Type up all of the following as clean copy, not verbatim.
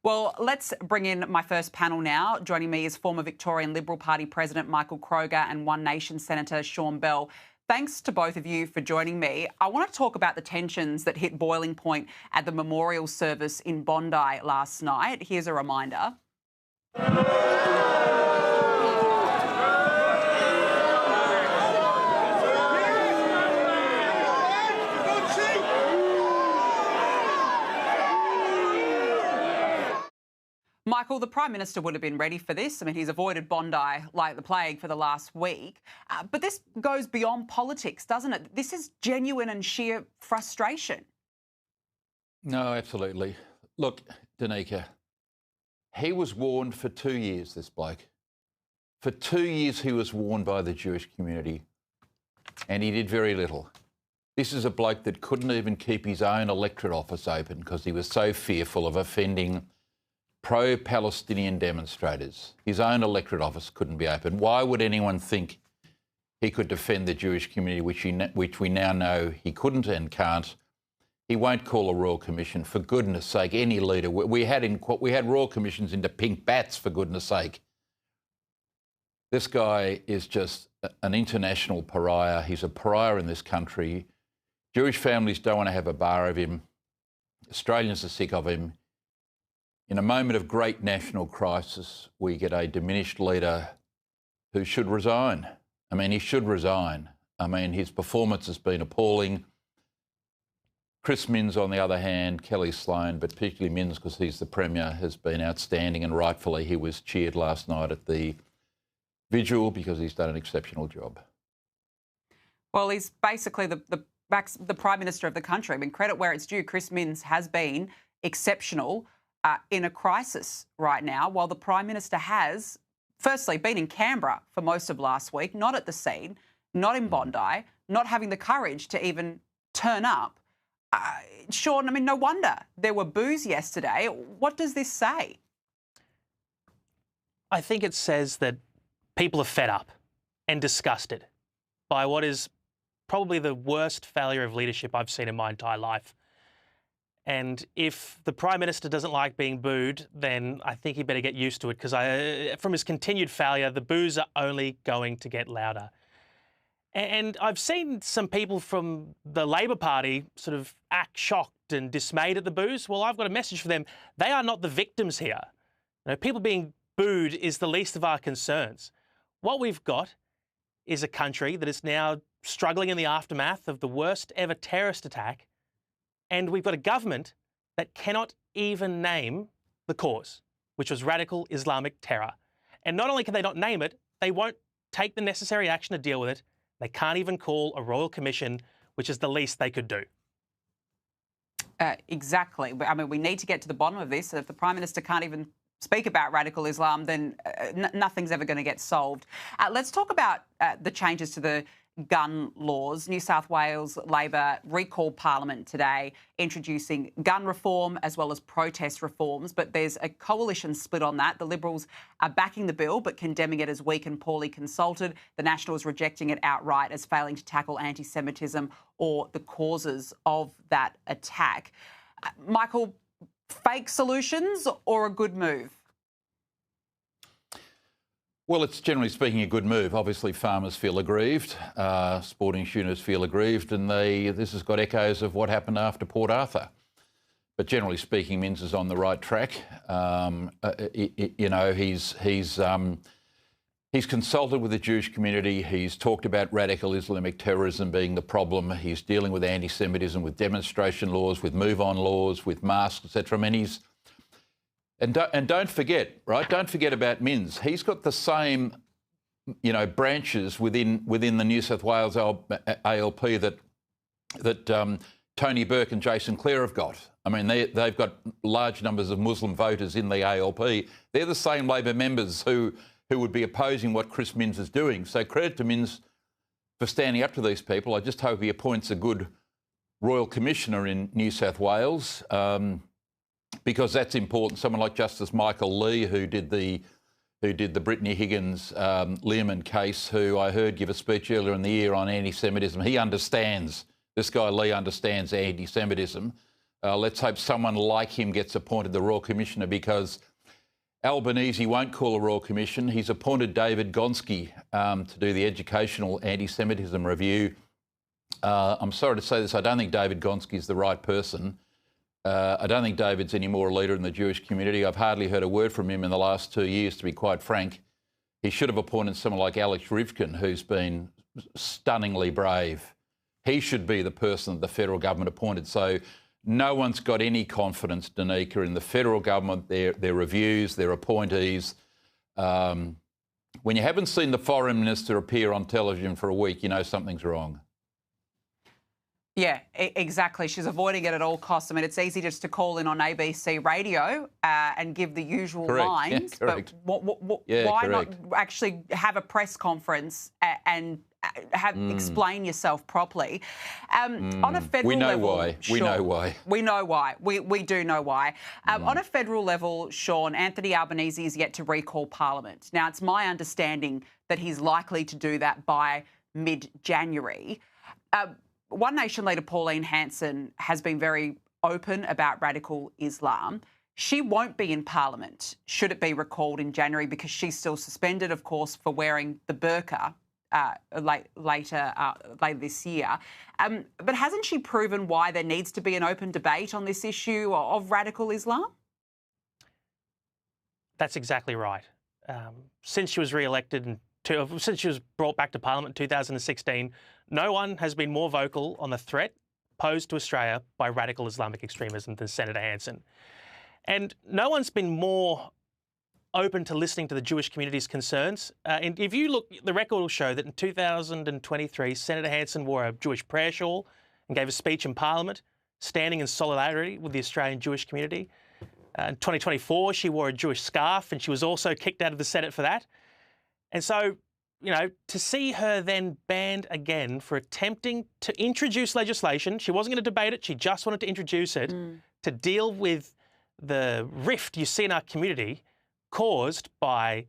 Well, let's bring in my first panel now. Joining me is former Victorian Liberal Party President Michael Kroger and One Nation Senator Sean Bell. Thanks to both of you for joining me. I want to talk about the tensions that hit boiling point at the memorial service in Bondi last night. Here's a reminder. Michael, the Prime Minister would have been ready for this. I mean, he's avoided Bondi like the plague for the last week. But this goes beyond politics, doesn't it? This is genuine and sheer frustration. No, absolutely. Look, Danica, he was warned for 2 years, this bloke. For 2 years he was warned by the Jewish community, and he did very little. This is a bloke that couldn't even keep his own electorate office open because he was so fearful of offending pro-Palestinian demonstrators. His own electorate office couldn't be open. Why would anyone think he could defend the Jewish community, which we now know he couldn't and can't? He won't call a royal commission. For goodness sake, any leader. We had royal commissions into pink bats, for goodness sake. This guy is just an international pariah. He's a pariah in this country. Jewish families don't want to have a bar of him. Australians are sick of him. In a moment of great national crisis, we get a diminished leader who should resign. I mean, he should resign. I mean, his performance has been appalling. Chris Minns, on the other hand, Kelly Sloan, but particularly Minns because he's the Premier, has been outstanding, and rightfully he was cheered last night at the vigil because he's done an exceptional job. Well, he's basically the Prime Minister of the country. I mean, credit where it's due. Chris Minns has been exceptional in a crisis right now, while the Prime Minister has, firstly, been in Canberra for most of last week, not at the scene, not in Bondi, not having the courage to even turn up. Sean, I mean, no wonder there were boos yesterday. What does this say? I think it says that people are fed up and disgusted by what is probably the worst failure of leadership I've seen in my entire life. And if the Prime Minister doesn't like being booed, then I think he better get used to it because from his continued failure, the boos are only going to get louder. And I've seen some people from the Labor Party sort of act shocked and dismayed at the boos. Well, I've got a message for them. They are not the victims here. You know, people being booed is the least of our concerns. What we've got is a country that is now struggling in the aftermath of the worst ever terrorist attack. And we've got a government that cannot even name the cause, which was radical Islamic terror. And not only can they not name it, they won't take the necessary action to deal with it. They can't even call a royal commission, which is the least they could do. Exactly. I mean, we need to get to the bottom of this. If the Prime Minister can't even speak about radical Islam, then nothing's ever going to get solved. Let's talk about the changes to the gun laws. New South Wales Labor recalled Parliament today, introducing gun reform as well as protest reforms, but there's a coalition split on that. The Liberals are backing the bill but condemning it as weak and poorly consulted. The Nationals rejecting it outright as failing to tackle anti-Semitism or the causes of that attack. Michael, fake solutions or a good move? Well, it's generally speaking a good move. Obviously, farmers feel aggrieved, sporting shooters feel aggrieved, and this has got echoes of what happened after Port Arthur. But generally speaking, Minns is on the right track. You know, he's consulted with the Jewish community. He's talked about radical Islamic terrorism being the problem. He's dealing with anti-Semitism, with demonstration laws, with move-on laws, with masks, etc. I mean, And don't forget, right? Don't forget about Minns. He's got the same, you know, branches within the New South Wales ALP that Tony Burke and Jason Clare have got. I mean, they've got large numbers of Muslim voters in the ALP. They're the same Labor members who would be opposing what Chris Minns is doing. So credit to Minns for standing up to these people. I just hope he appoints a good Royal Commissioner in New South Wales. Because that's important. Someone like Justice Michael Lee, who did the Brittany Higgins Learman case, who I heard give a speech earlier in the year on anti-Semitism. He understands. This guy Lee understands anti-Semitism. Let's hope someone like him gets appointed the Royal Commissioner, because Albanese won't call a Royal Commission. He's appointed David Gonski to do the educational anti-Semitism review. I'm sorry to say this, I don't think David Gonski is the right person. I don't think David's any more a leader in the Jewish community. I've hardly heard a word from him in the last 2 years, to be quite frank. He should have appointed someone like Alex Rivkin, who's been stunningly brave. He should be the person that the federal government appointed. So no one's got any confidence, Danica, in the federal government, their reviews, their appointees. When you haven't seen the foreign minister appear on television for a week, you know something's wrong. Yeah, exactly. She's avoiding it at all costs. I mean, it's easy just to call in on ABC radio and give the usual lines. Yeah, correct. But why not actually have a press conference and explain yourself properly? On a federal level... We know why. We know why. We do know why. On a federal level, Sean, Anthony Albanese is yet to recall Parliament. Now, it's my understanding that he's likely to do that by mid-January. One Nation leader Pauline Hanson has been very open about radical Islam. She won't be in Parliament should it be recalled in January, because she's still suspended, of course, for wearing the burqa later this year. But hasn't she proven why there needs to be an open debate on this issue of radical Islam? That's exactly right. Since she was re-elected since she was brought back to Parliament in 2016, no one has been more vocal on the threat posed to Australia by radical Islamic extremism than Senator Hanson. And no one's been more open to listening to the Jewish community's concerns. And if you look, the record will show that in 2023, Senator Hanson wore a Jewish prayer shawl and gave a speech in Parliament, standing in solidarity with the Australian Jewish community. In 2024, she wore a Jewish scarf, and she was also kicked out of the Senate for that. And so, you know, to see her then banned again for attempting to introduce legislation, she wasn't going to debate it, she just wanted to introduce it to deal with the rift you see in our community caused by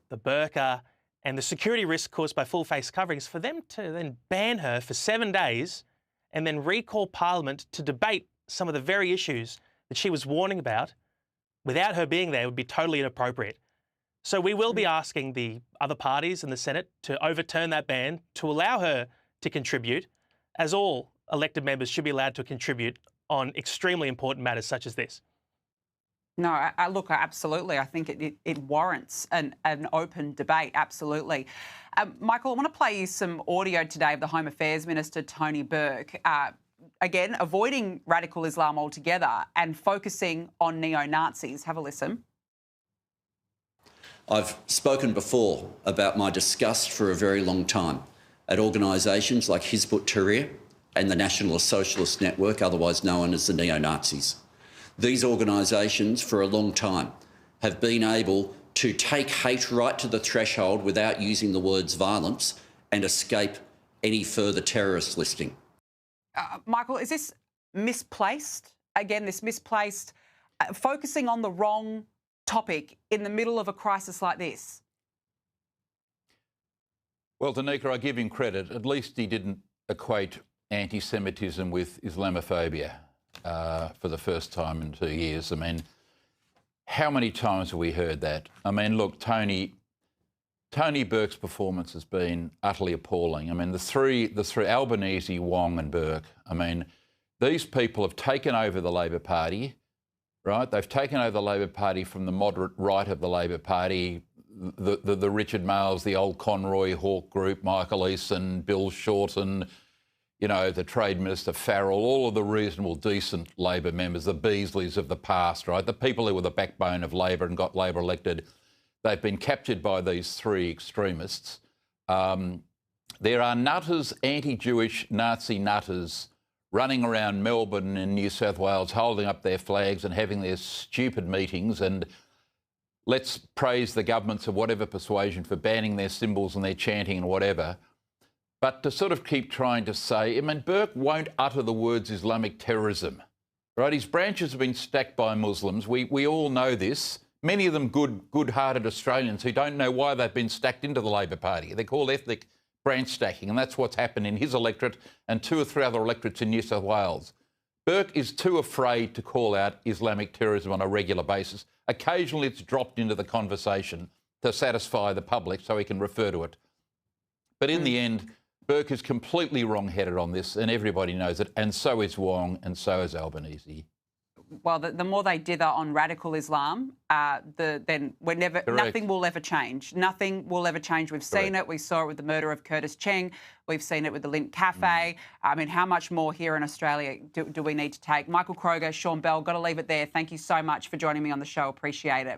the burqa and the security risk caused by full-face coverings, for them to then ban her for 7 days and then recall Parliament to debate some of the very issues that she was warning about without her being there would be totally inappropriate. So we will be asking the other parties in the Senate to overturn that ban, to allow her to contribute, as all elected members should be allowed to contribute on extremely important matters such as this. No, look, absolutely. I think it warrants an open debate, absolutely. Michael, I want to play you some audio today of the Home Affairs Minister, Tony Burke, again, avoiding radical Islam altogether and focusing on neo-Nazis. Have a listen. I've spoken before about my disgust for a very long time at organisations like Hizb ut-Tahrir and the National Socialist Network, otherwise known as the neo-Nazis. These organisations, for a long time, have been able to take hate right to the threshold without using the words violence and escape any further terrorist listing. Michael, is this misplaced? Again, this misplaced, focusing on the wrong topic in the middle of a crisis like this? Well, Danica, I give him credit. At least he didn't equate anti-Semitism with Islamophobia for the first time in 2 years. I mean, how many times have we heard that? I mean, look, Tony Burke's performance has been utterly appalling. I mean, the three Albanese, Wong and Burke, I mean, these people have taken over the Labor Party, right? They've taken over the Labor Party from the moderate right of the Labor Party, the Richard Marles, the old Conroy Hawke group, Michael Eason, Bill Shorten, you know, the Trade Minister Farrell, all of the reasonable, decent Labor members, the Beasleys of the past, right? The people who were the backbone of Labor and got Labor elected, they've been captured by these three extremists. There are nutters, anti-Jewish Nazi nutters, running around Melbourne and New South Wales, holding up their flags and having their stupid meetings, and let's praise the governments of whatever persuasion for banning their symbols and their chanting and whatever. But to sort of keep trying to say, I mean, Burke won't utter the words Islamic terrorism, right? His branches have been stacked by Muslims. We all know this. Many of them good-hearted Australians who don't know why they've been stacked into the Labor Party. They're called ethnic branch stacking, and that's what's happened in his electorate and 2 or 3 other electorates in New South Wales. Burke is too afraid to call out Islamic terrorism on a regular basis. Occasionally it's dropped into the conversation to satisfy the public so he can refer to it. But in the end, Burke is completely wrong-headed on this, and everybody knows it, and so is Wong, and so is Albanese. Well, the more they dither on radical Islam, then nothing will ever change. Nothing will ever change. We've seen it. We saw it with the murder of Curtis Cheng. We've seen it with the Lint Cafe. I mean, how much more here in Australia do we need to take? Michael Kroger, Sean Bell, got to leave it there. Thank you so much for joining me on the show. Appreciate it.